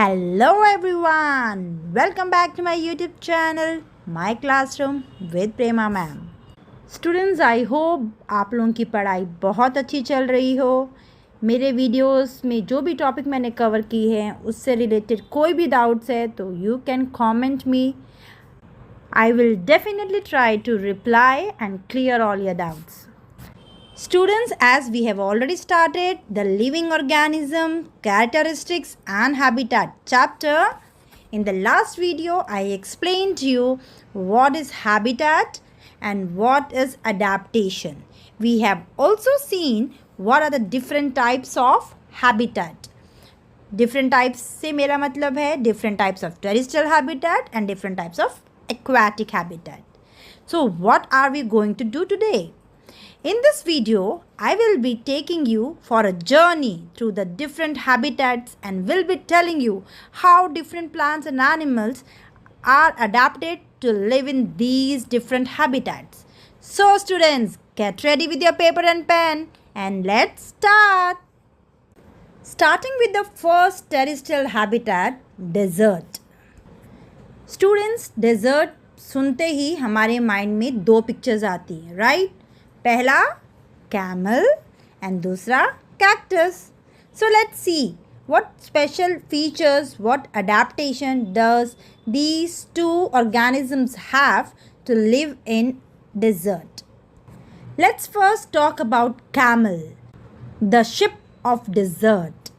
Hello everyone, welcome back to my YouTube channel, My Classroom with Prema Ma'am. Students, I hope आप लोगों की पढ़ाई बहुत अच्छी चल रही हो. मेरे वीडियोस में जो भी टॉपिक मैंने कवर की है उससे रिलेटेड कोई भी डाउट्स है तो you can comment me. I will definitely try to reply and clear all your doubts. Students, as we have already started the living organism, characteristics and habitat chapter, in the last video I explained to you what is habitat and what is adaptation. We have also seen what are the different types of habitat. Different types से मेरा मतलब है different types of terrestrial habitat and different types of aquatic habitat. So what are we going to do today? In this video, I will be taking you for a journey through the different habitats and will be telling you how different plants and animals are adapted to live in these different habitats. So students, get ready with your paper and pen and let's start. Starting with the first terrestrial habitat, desert. Students, desert सुनते ही हमारे mind में दो pictures आती हैं, right? पहला camel and दूसरा cactus. So let's see what special features, what adaptation does these two organisms have to live in desert. Let's first talk about camel, the ship of desert.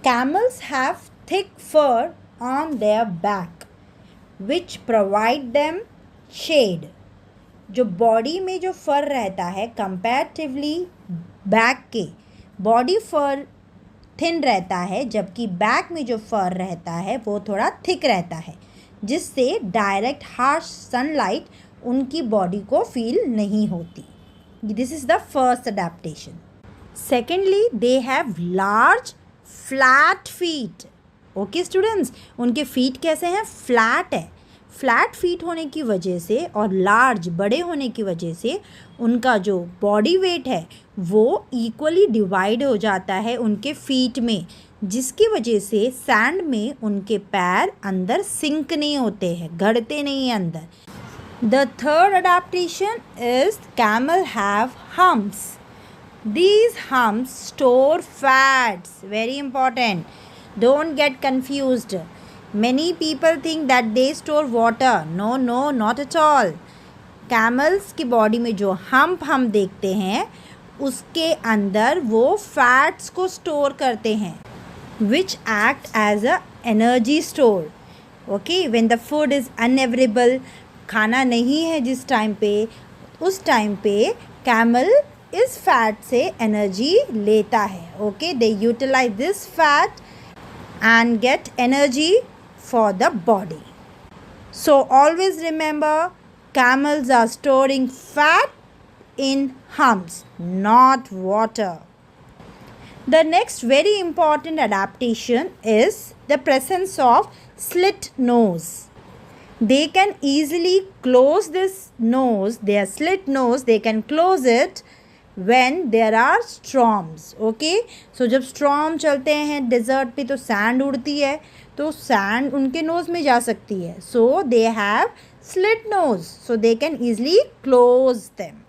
Camels have thick fur on their back which provide them shade. जो body में जो फर रहता है comparatively back के body फर thin रहता है, जबकि back में जो फर रहता है वो थोड़ा थिक रहता है, जिससे डायरेक्ट हार्श सनलाइट उनकी बॉडी को फील नहीं होती. This is the first adaptation. Secondly, they have large flat feet. Okay students, उनके फीट कैसे हैं? फ्लैट है. फ्लैट फीट होने की वजह से और लार्ज बड़े होने की वजह से उनका जो बॉडी वेट है वो इक्वली डिवाइड हो जाता है उनके फीट में, जिसकी वजह से सैंड में उनके पैर अंदर सिंक नहीं होते हैं, गड़ते नहीं हैं अंदर. The third adaptation is camel have humps. These humps store fats. Very important, don't get confused. Many people think that they store water. No, not at all. Camels की बॉडी में जो हम्प हम देखते हैं उसके अंदर वो फैट्स को स्टोर करते हैं which act as a energy store. Okay, when the food is unavailable, खाना नहीं है जिस टाइम पे, उस टाइम पे कैमल इस फैट से एनर्जी लेता है. Okay, they utilize this fat and get energy for the body. So always remember, camels are storing fat in humps, not water. The next very important adaptation is the presence of slit nose. They can easily close this nose, their slit nose, they can close it when there are storms. Okay, so जब storm चलते हैं desert पे तो sand उड़ती है, तो sand उनके nose में जा सकती है. So they have slit nose, so they can easily close them.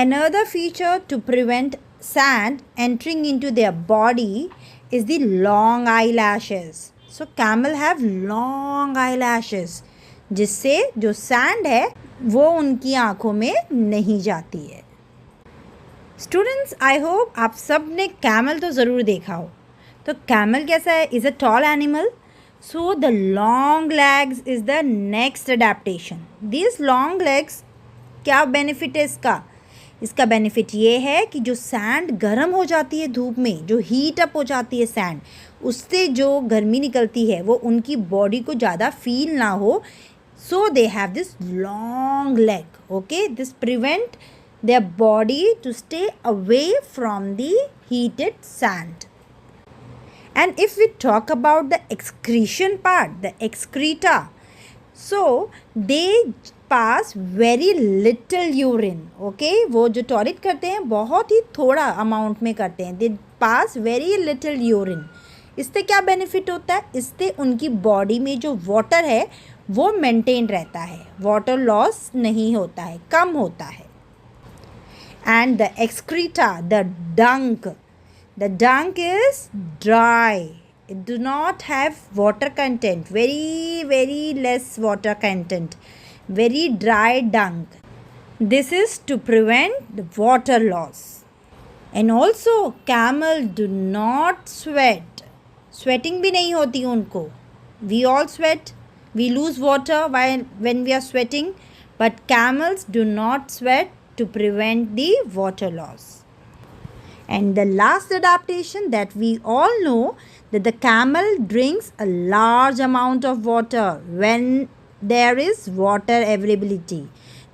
Another feature to prevent sand entering into their body is the long eyelashes. So camel have long eyelashes, जिससे जो sand है वो उनकी आँखों में नहीं जाती है. स्टूडेंट्स, आई होप आप सब ने कैमल तो ज़रूर देखा हो. तो कैमल कैसा है? Is a tall animal. So the long legs is the next adaptation. This long legs, क्या बेनिफिट है इसका? इसका बेनिफिट ये है कि जो सैंड गर्म हो जाती है धूप में, जो हीट अप हो जाती है सैंड, उससे जो गर्मी निकलती है वो उनकी बॉडी को ज़्यादा फील ना हो. So they have this long leg. Okay, this prevent their body to stay away from the heated sand. And if we talk about the excretion part, the excreta, so they pass very little urine. Okay, वो जो toilet करते हैं बहुत ही थोड़ा amount में करते हैं. They pass very little urine. इससे क्या बेनिफिट होता है? इससे उनकी बॉडी में जो वाटर है वो मेंटेन रहता है, वाटर लॉस नहीं होता है, कम होता है. And the excreta, the dung is dry. It do not have water content, very less water content, very dry dung. This is to prevent the water loss. And also camel do not sweat. Sweating भी नहीं होती उनको. We all sweat, we lose water when we are sweating, but camels do not sweat to prevent the water loss. And the last adaptation that we all know, that the camel drinks a large amount of water when there is water availability.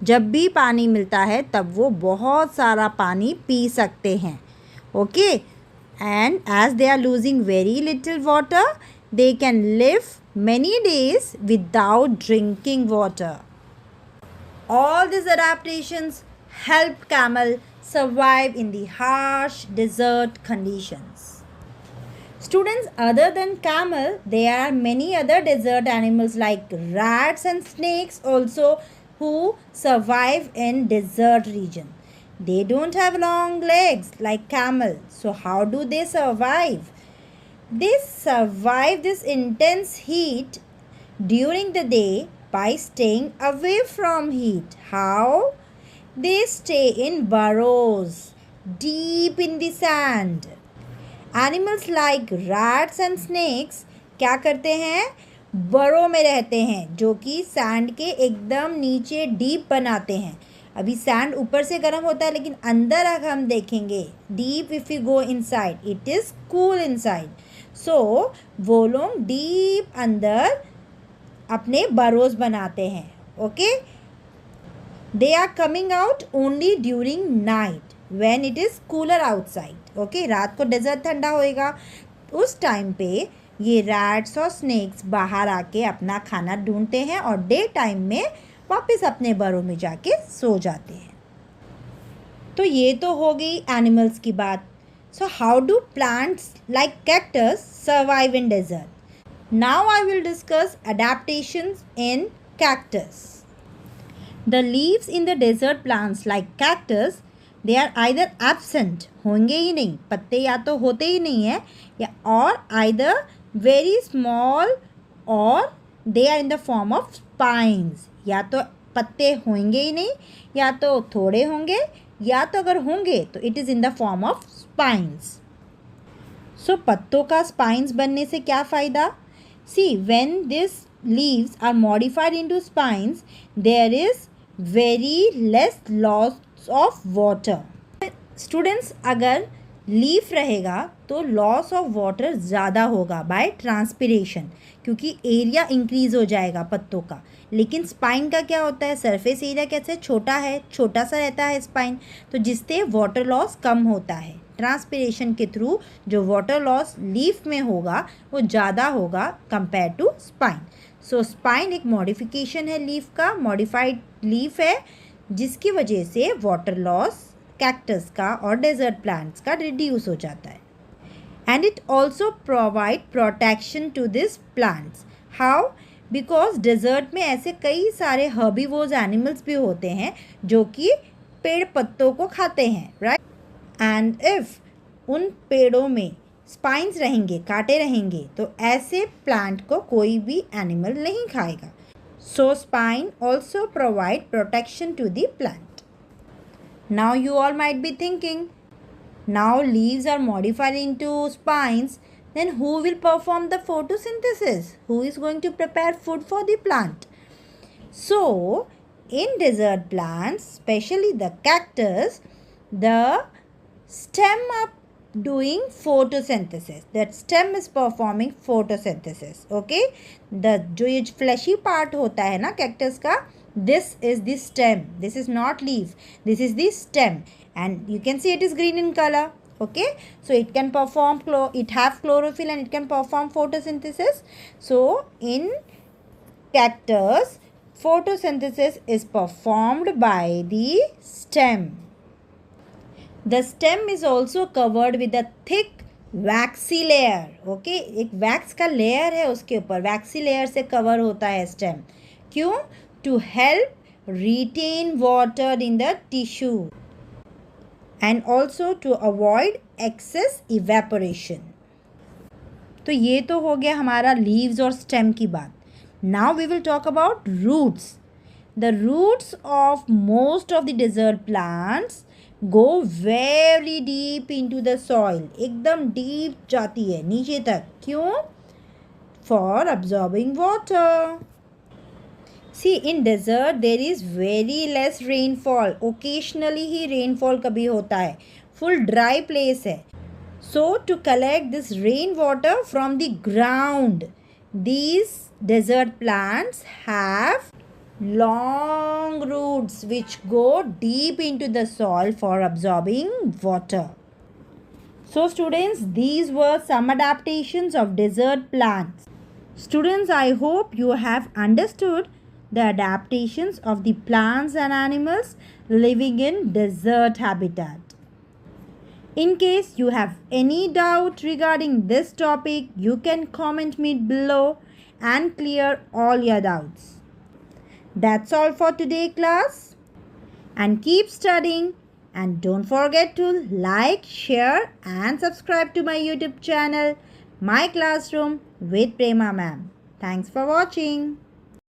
जब भी पानी मिलता है तब वो बहुत सारा पानी पी सकते हैं. Okay, and as they are losing very little water, they can live many days without drinking water. All these adaptations help camel survive in the harsh desert conditions. Students, other than camel, there are many other desert animals like rats and snakes also who survive in desert region. They don't have long legs like camel. So how do they survive? They survive this intense heat during the day by staying away from heat. How? They stay in burrows deep in the sand. Animals like rats and snakes क्या करते हैं? बरो में रहते हैं, जो कि sand के एकदम नीचे डीप बनाते हैं. अभी सैंड ऊपर से गर्म होता है, लेकिन अंदर अगर हम देखेंगे, deep if you go inside, it is cool inside. So वो लोग डीप अंदर अपने बरोज बनाते हैं. ओके, they are coming out only during night when it is cooler outside. Okay, रात को डेजर्ट ठंडा होएगा, उस टाइम पे ये रैट्स और स्नेक्स बाहर आके अपना खाना ढूंढते हैं और डे टाइम में वापस अपने बरों में जाके सो जाते हैं. तो ये तो हो गई एनिमल्स की बात. So how do plants like cactus survive in desert? Now I will discuss adaptations in cactus. The leaves in the desert plants like cactus, they are either absent, होंगे ही नहीं, पत्ते या तो होते ही नहीं है, या और either very small or they are in the form of spines. या तो पत्ते होंगे ही नहीं, या तो थोड़े होंगे, या तो अगर होंगे तो it is in the form of spines. So पत्तों का spines बनने से क्या फ़ायदा? See, when these leaves are modified into spines, there is very less loss of water. Students, अगर लीफ रहेगा तो लॉस ऑफ वाटर ज़्यादा होगा बाय ट्रांसपिरेशन, क्योंकि एरिया इंक्रीज हो जाएगा पत्तों का. लेकिन स्पाइन का क्या होता है? सरफेस एरिया कैसे छोटा है, छोटा सा रहता है स्पाइन, तो जिससे वाटर लॉस कम होता है. ट्रांसपिरेशन के थ्रू जो वाटर लॉस लीफ में होगा वो ज़्यादा होगा compare to spine. So spine एक मॉडिफिकेशन है लीफ का, मॉडिफाइड लीफ है, जिसकी वजह से वाटर लॉस कैक्टस का और डेजर्ट प्लांट्स का रिड्यूस हो जाता है. And it also provide protection to this plants. How? Because desert में ऐसे कई सारे हर्बीवोर्स एनिमल्स भी होते हैं जो कि पेड़ पत्तों को खाते हैं, राइट? एंड इफ़ उन पेड़ों में स्पाइंस रहेंगे, कांटे रहेंगे, तो ऐसे प्लांट को कोई भी एनिमल नहीं खाएगा. So spine also provide protection to the plant. Now you all might be thinking, now leaves are modified into spines, then who will perform the photosynthesis? Who is going to prepare food for the plant? So in desert plants, especially the cactus, the stem are doing photosynthesis. That stem is performing photosynthesis. Okay, the जो ये fleshy part होता है ना cactus का, this is the stem. This is not leaf. This is the stem, and you can see it is green in color. Okay, so it can perform it have chlorophyll and it can perform photosynthesis. So in cactus, photosynthesis is performed by the stem. The stem is also covered with a thick waxy layer, okay, एक wax का layer है उसके ऊपर, waxy layer से cover होता है stem. क्यों? To help retain water in the tissue and also to avoid excess evaporation. तो ये तो हो गया हमारा लीव्स और स्टेम की बात. Now we will talk about roots. The roots of most of the desert plants go very deep into the soil. एकदम deep जाती है नीचे तक. क्यों? For absorbing water. See, in desert there is very less rainfall. Occasionally he rainfall कभी होता है. Full dry place है. So to collect this rainwater from the ground, these desert plants have long roots which go deep into the soil for absorbing water. So students, these were some adaptations of desert plants. Students, I hope you have understood the adaptations of the plants and animals living in desert habitat. In case you have any doubt regarding this topic, you can comment me below and clear all your doubts. That's all for today, class. And keep studying. And don't forget to like, share and subscribe to my YouTube channel, My Classroom with Prema Ma'am. Thanks for watching.